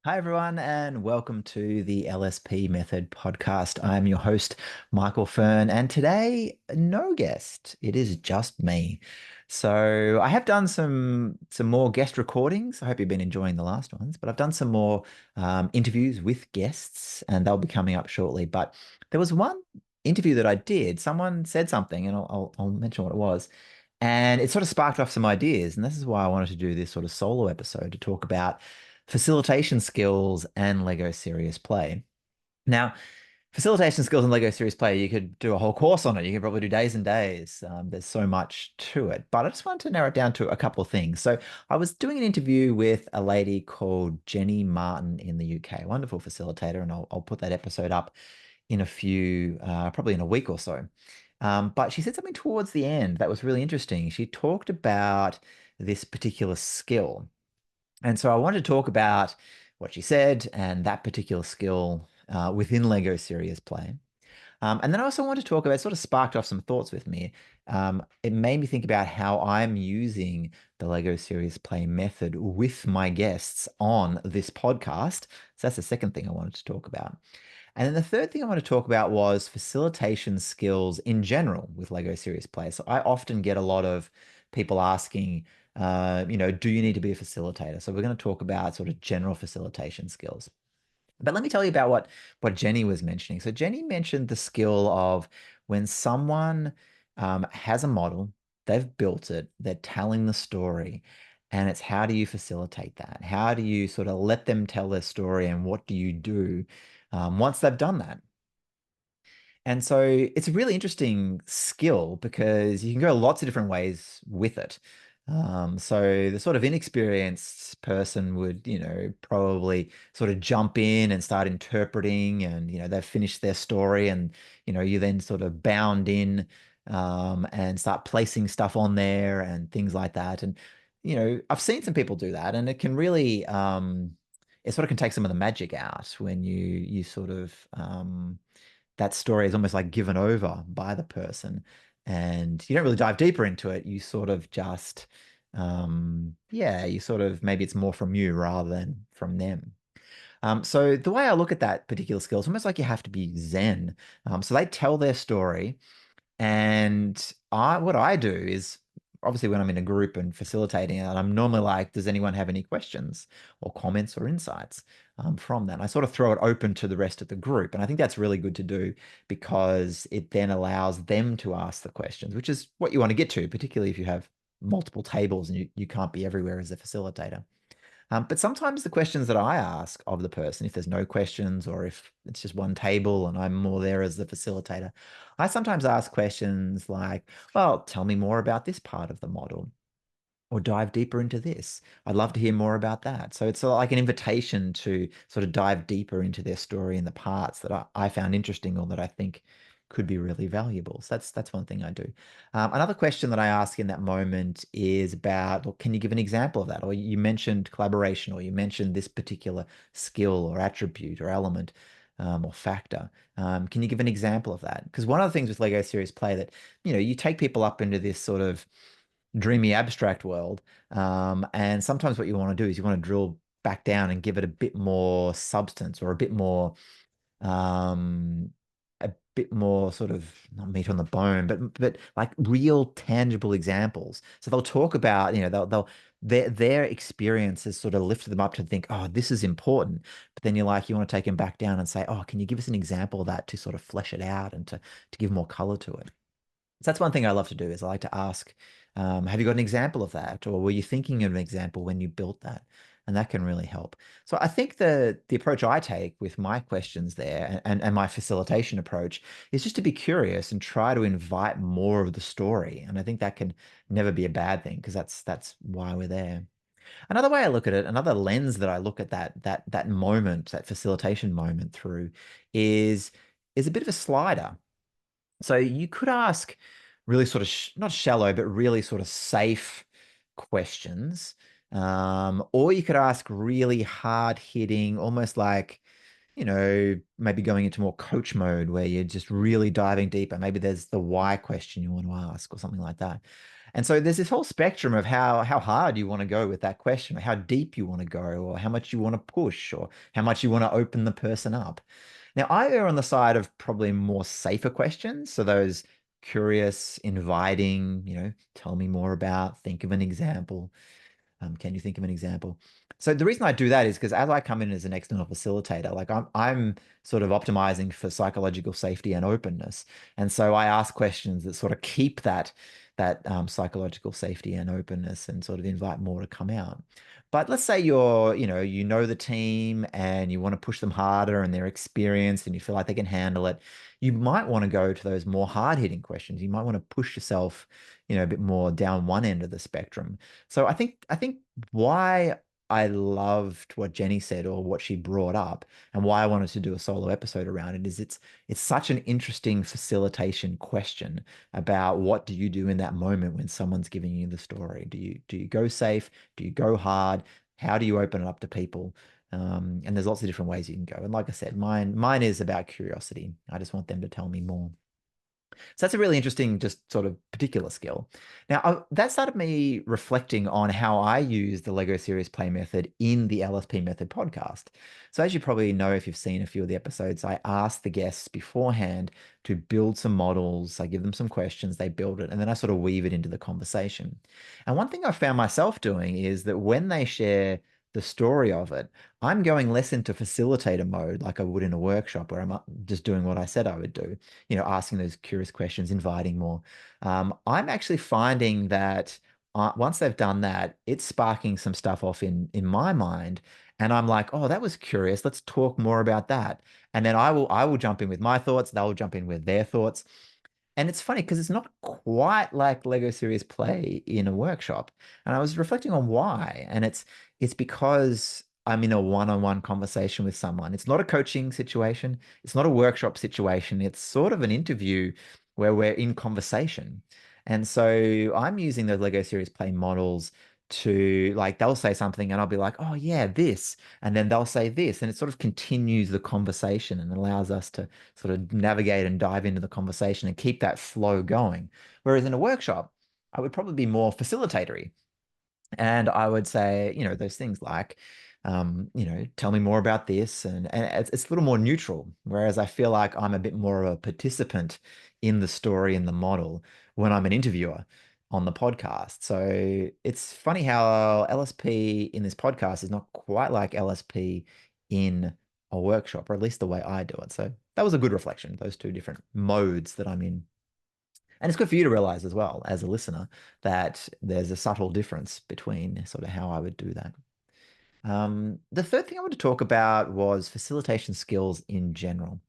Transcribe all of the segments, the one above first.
Hi, everyone, and welcome to the LSP Method podcast. I'm your host, Michael Fern, and today, no guest. It is just me. So I have done some more guest recordings. I hope you've been enjoying the last ones, but I've done some more interviews with guests, and they'll be coming up shortly. But there was one interview that I did. Someone said something, and I'll mention what it was. And it sort of sparked off some ideas. And this is why I wanted to do this sort of solo episode to talk about facilitation skills and Lego serious play. Now, facilitation skills and Lego serious play, you could do a whole course on it. You could probably do days and days. There's so much to it. But I just wanted to narrow it down to a couple of things. So I was doing an interview with a lady called Jenny Martin in the UK, wonderful facilitator, and I'll put that episode up in a few, probably in a week or so. But she said something towards the end that was really interesting. She talked about this particular skill. And so I wanted to talk about what she said and that particular skill within Lego Serious Play. And then I also want to talk about, it sort of sparked off some thoughts with me. It made me think about how I'm using the Lego Serious Play method with my guests on this podcast. So that's the second thing I wanted to talk about. And then the third thing I want to talk about was facilitation skills in general with Lego Serious Play. So I often get a lot of people asking, do you need to be a facilitator? So we're going to talk about sort of general facilitation skills. But let me tell you about what Jenny was mentioning. So Jenny mentioned the skill of when someone has a model, they've built it, they're telling the story, and it's how do you facilitate that? How do you sort of let them tell their story, and what do you do once they've done that? And so it's a really interesting skill because you can go lots of different ways with it. So the sort of inexperienced person would, probably sort of jump in and start interpreting, and they've finished their story, and you then sort of bound in and start placing stuff on there and things like that. And I've seen some people do that, and it can really it sort of can take some of the magic out when you sort of that story is almost like given over by the person, and you don't really dive deeper into it. You sort of just yeah, you sort of, maybe it's more from you rather than from them. So the way I look at that particular skill is almost like you have to be zen. So they tell their story, and what I do is, obviously when I'm in a group and facilitating it, I'm normally like, does anyone have any questions or comments or insights from that? And I sort of throw it open to the rest of the group. And I think that's really good to do because it then allows them to ask the questions, which is what you want to get to, particularly if you have multiple tables and you can't be everywhere as a facilitator. But sometimes the questions that I ask of the person, if there's no questions or if it's just one table and I'm more there as the facilitator, I sometimes ask questions like, well, tell me more about this part of the model, or dive deeper into this. I'd love to hear more about that. So it's like an invitation to sort of dive deeper into their story and the parts that I found interesting or that I think could be really valuable. So that's one thing I do. Another question that I ask in that moment is about, well, can you give an example of that? Or you mentioned collaboration, or you mentioned this particular skill or attribute or element or factor. Can you give an example of that? Because one of the things with Lego Serious Play that, you take people up into this sort of dreamy abstract world. And sometimes what you want to do is you want to drill back down and give it a bit more substance, or um, a bit more sort of, not meat on the bone, but like real tangible examples. So they'll talk about, they'll their experience has sort of lifted them up to think, oh, this is important. But then you want to take them back down and say, oh, can you give us an example of that to sort of flesh it out and to give more color to it? So that's one thing I love to do, is I like to ask, have you got an example of that? Or were you thinking of an example when you built that? And that can really help. So I think the approach I take with my questions there, and my facilitation approach, is just to be curious and try to invite more of the story. And I think that can never be a bad thing, because that's why we're there. Another way I look at it, another lens that I look at that moment, that facilitation moment through, is a bit of a slider. So you could ask really sort of not shallow, but really sort of safe questions. Or you could ask really hard hitting, almost like, maybe going into more coach mode where you're just really diving deeper. Maybe there's the why question you want to ask or something like that. And so there's this whole spectrum of how hard you want to go with that question, or how deep you want to go, or how much you want to push, or how much you want to open the person up. Now, I err on the side of probably more safer questions. So those curious, inviting, tell me more about, think of an example. Can you think of an example? So the reason I do that is because as I come in as an external facilitator, like I'm sort of optimizing for psychological safety and openness, and so I ask questions that sort of keep that psychological safety and openness, and sort of invite more to come out. But let's say you know the team and you want to push them harder and they're experienced and you feel like they can handle it. You might want to go to those more hard-hitting questions. You might want to push yourself, a bit more down one end of the spectrum. So I think why I loved what Jenny said or what she brought up and why I wanted to do a solo episode around it is it's such an interesting facilitation question about what do you do in that moment when someone's giving you the story? Do you go safe? Do you go hard? How do you open it up to people? And there's lots of different ways you can go. And like I said, mine is about curiosity. I just want them to tell me more. So that's a really interesting, just sort of particular skill. Now, that started me reflecting on how I use the Lego Serious Play method in the LSP method podcast. So, as you probably know, if you've seen a few of the episodes, I ask the guests beforehand to build some models. I give them some questions, they build it, and then I sort of weave it into the conversation. And one thing I found myself doing is that when they share the story of it, I'm going less into facilitator mode like I would in a workshop where I'm just doing what I said I would do, asking those curious questions, inviting more. I'm actually finding that once they've done that, it's sparking some stuff off in my mind, and I'm like, oh, that was curious. Let's talk more about that. And then I will jump in with my thoughts. They'll jump in with their thoughts. And it's funny because it's not quite like Lego Serious Play in a workshop. And I was reflecting on why. And it's because I'm in a one-on-one conversation with someone. It's not a coaching situation. It's not a workshop situation. It's sort of an interview where we're in conversation. And so I'm using those Lego Serious Play models to, like, they'll say something and I'll be like, oh yeah, this. And then they'll say this. And it sort of continues the conversation and allows us to sort of navigate and dive into the conversation and keep that flow going. Whereas in a workshop, I would probably be more facilitatory. And I would say, those things like, tell me more about this. And it's a little more neutral. Whereas I feel like I'm a bit more of a participant in the story and the model when I'm an interviewer on the podcast. So it's funny how LSP in this podcast is not quite like LSP in a workshop, or at least the way I do it. So that was a good reflection, those two different modes that I'm in. And it's good for you to realize as well as a listener that there's a subtle difference between sort of how I would do that. The third thing I want to talk about was facilitation skills in general.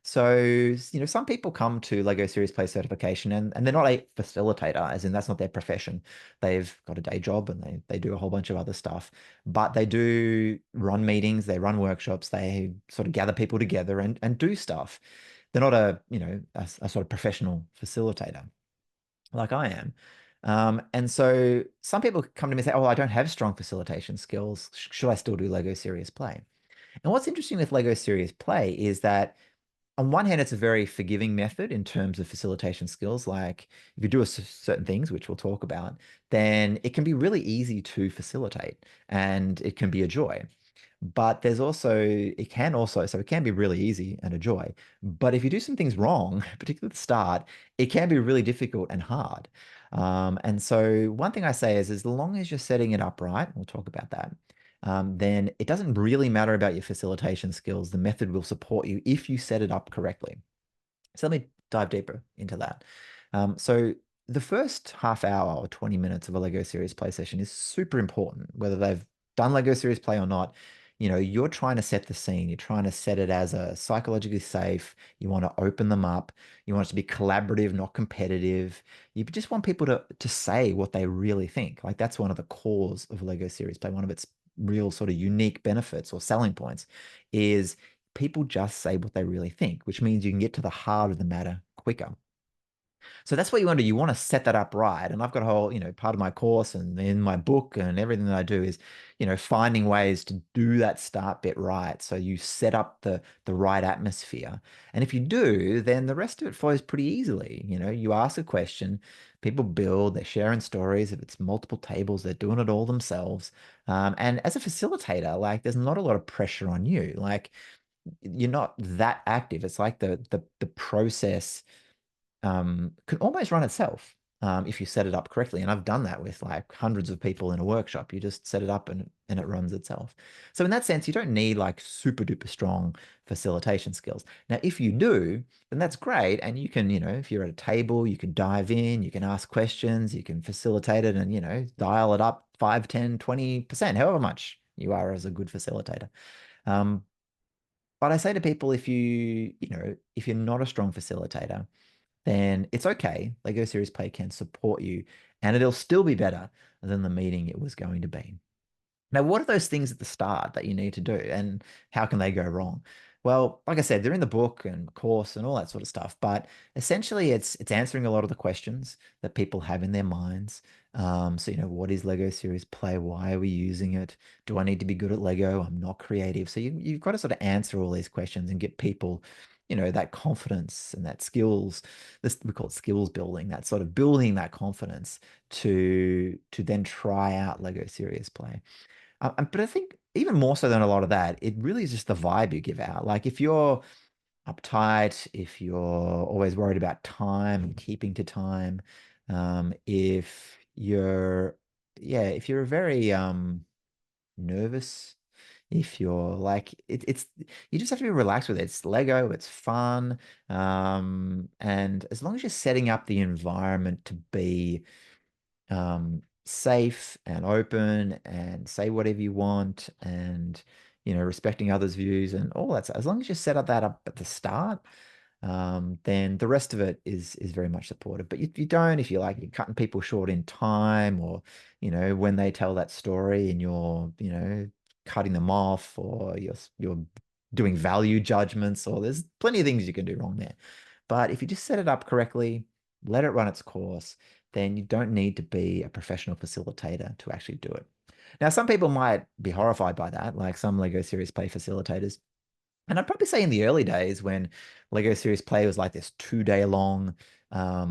So, some people come to Lego Serious Play certification and they're not a facilitator, as in that's not their profession. They've got a day job and they do a whole bunch of other stuff, but they do run meetings, they run workshops, they sort of gather people together and do stuff. They're not a sort of professional facilitator like I am. And so some people come to me and say, oh, I don't have strong facilitation skills. Should I still do Lego Serious Play? And what's interesting with Lego Serious Play is that on one hand, it's a very forgiving method in terms of facilitation skills. Like if you do certain things, which we'll talk about, then it can be really easy to facilitate and it can be a joy. But so it can be really easy and a joy. But if you do some things wrong, particularly at the start, it can be really difficult and hard. And so one thing I say is as long as you're setting it up right, we'll talk about that, then it doesn't really matter about your facilitation skills. The method will support you if you set it up correctly. So let me dive deeper into that. So the first half hour or 20 minutes of a Lego Serious Play session is super important, whether they've done Lego Serious Play or not. You're trying to set the scene. You're trying to set it as a psychologically safe. You want to open them up. You want it to be collaborative, not competitive. You just want people to say what they really think. Like that's one of the cores of Lego Serious Play. One of its real sort of unique benefits or selling points is people just say what they really think, which means you can get to the heart of the matter quicker. So that's what you want to do. You want to set that up right. And I've got a whole, part of my course and in my book and everything that I do is, finding ways to do that start bit right. So you set up the right atmosphere. And if you do, then the rest of it flows pretty easily. You ask a question, people build, they're sharing stories. If it's multiple tables, they're doing it all themselves. And as a facilitator, like there's not a lot of pressure on you. Like you're not that active. It's like the process can almost run itself if you set it up correctly. And I've done that with like hundreds of people in a workshop. You just set it up and it runs itself. So in that sense, you don't need like super duper strong facilitation skills. Now, if you do, then that's great. And you can, if you're at a table, you can dive in, you can ask questions, you can facilitate it and, dial it up 5, 10, 20%, however much you are as a good facilitator. Um, but I say to people, if you're not a strong facilitator, then it's okay. Lego Series Play can support you and it'll still be better than the meeting it was going to be. Now, what are those things at the start that you need to do and how can they go wrong? Well, like I said, they're in the book and course and all that sort of stuff, but essentially it's answering a lot of the questions that people have in their minds. So, what is Lego Series Play? Why are we using it? Do I need to be good at Lego? I'm not creative. So you've got to sort of answer all these questions and get people, that confidence and that skills, this we call it skills building, that sort of building that confidence to then try out Lego Serious Play. But I think even more so than a lot of that, it really is just the vibe you give out. Like if you're uptight, if you're always worried about time and keeping to time, if you're, yeah, if you're very nervous, if you're like, it's you just have to be relaxed with it. It's Lego, it's fun, and as long as you're setting up the environment to be safe and open and say whatever you want and respecting others' views and all that. As long as you set up that up at the start, then the rest of it is very much supported. But if you don't, if you're cutting people short in time or when they tell that story and you're cutting them off or you're doing value judgments or there's plenty of things you can do wrong there. But if you just set it up correctly, let it run its course, then you don't need to be a professional facilitator to actually do it. Now, some people might be horrified by that, like some Lego Series Play facilitators. And I'd probably say in the early days when Lego Series Play was like this 2-day long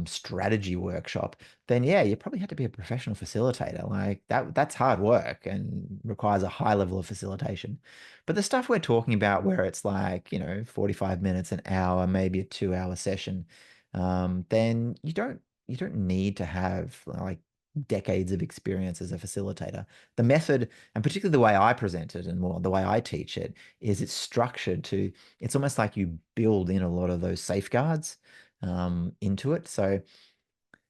strategy workshop, then yeah, you probably had to be a professional facilitator. Like that's hard work and requires a high level of facilitation. But the stuff we're talking about where it's like, 45 minutes, an hour, maybe a 2-hour session, then you don't need to have like decades of experience as a facilitator. The method, and particularly the way I present it and more the way I teach it, is it's structured to, it's almost like you build in a lot of those safeguards into it. So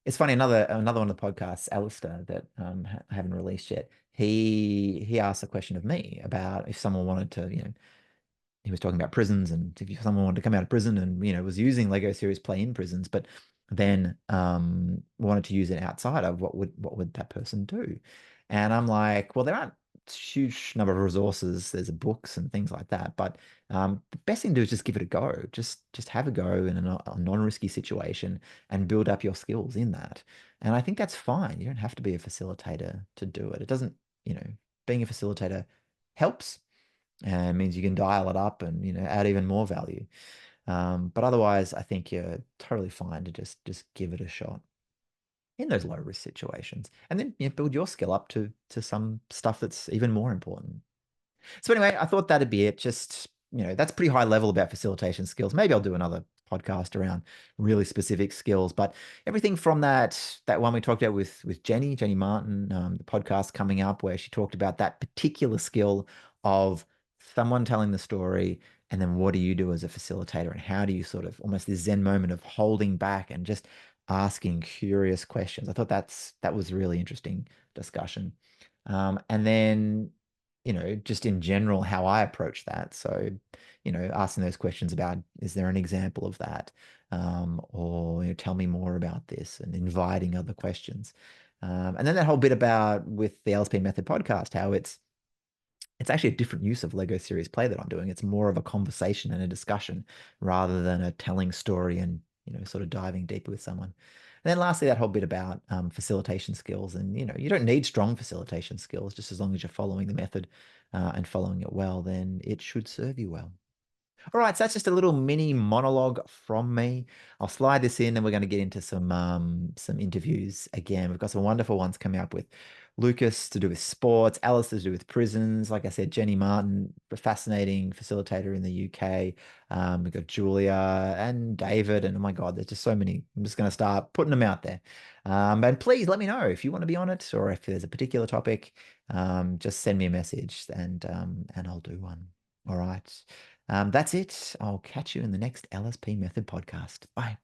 it's funny, another one of the podcasts, Alistair, that I haven't released yet, he asked a question of me about if someone wanted to, he was talking about prisons and if someone wanted to come out of prison and was using Lego Series Play in prisons, but then wanted to use it outside of what would that person do? And I'm like, well, there aren't huge number of resources. There's books and things like that, but the best thing to do is just give it a go. Just have a go in a non-risky situation and build up your skills in that. And I think that's fine. You don't have to be a facilitator to do it. It doesn't, being a facilitator helps and it means you can dial it up and add even more value. But otherwise, I think you're totally fine to just give it a shot in those low risk situations, and then build your skill up to some stuff that's even more important. So anyway, I thought that'd be it. Just, that's pretty high level about facilitation skills. Maybe I'll do another podcast around really specific skills, but everything from that one we talked about with Jenny Martin, the podcast coming up where she talked about that particular skill of someone telling the story, and then what do you do as a facilitator, and how do you sort of almost this Zen moment of holding back and just asking curious questions. I thought that was a really interesting discussion. And then just in general, how I approach that. So, asking those questions about, is there an example of that? Or, tell me more about this and inviting other questions. And then that whole bit about with the LSP Method podcast, how it's actually a different use of Lego Series Play that I'm doing. It's more of a conversation and a discussion rather than a telling story and sort of diving deeper with someone. And then lastly, that whole bit about facilitation skills. And, you don't need strong facilitation skills, just as long as you're following the method and following it well, then it should serve you well. All right, so that's just a little mini monologue from me. I'll slide this in, and we're going to get into some interviews again. We've got some wonderful ones coming up with Lucas to do with sports, Alice to do with prisons. Like I said, Jenny Martin, a fascinating facilitator in the UK. We've got Julia and David, and oh my God, there's just so many. I'm just going to start putting them out there. And please let me know if you want to be on it or if there's a particular topic. Just send me a message, and I'll do one. All right. That's it. I'll catch you in the next LSP Method podcast. Bye.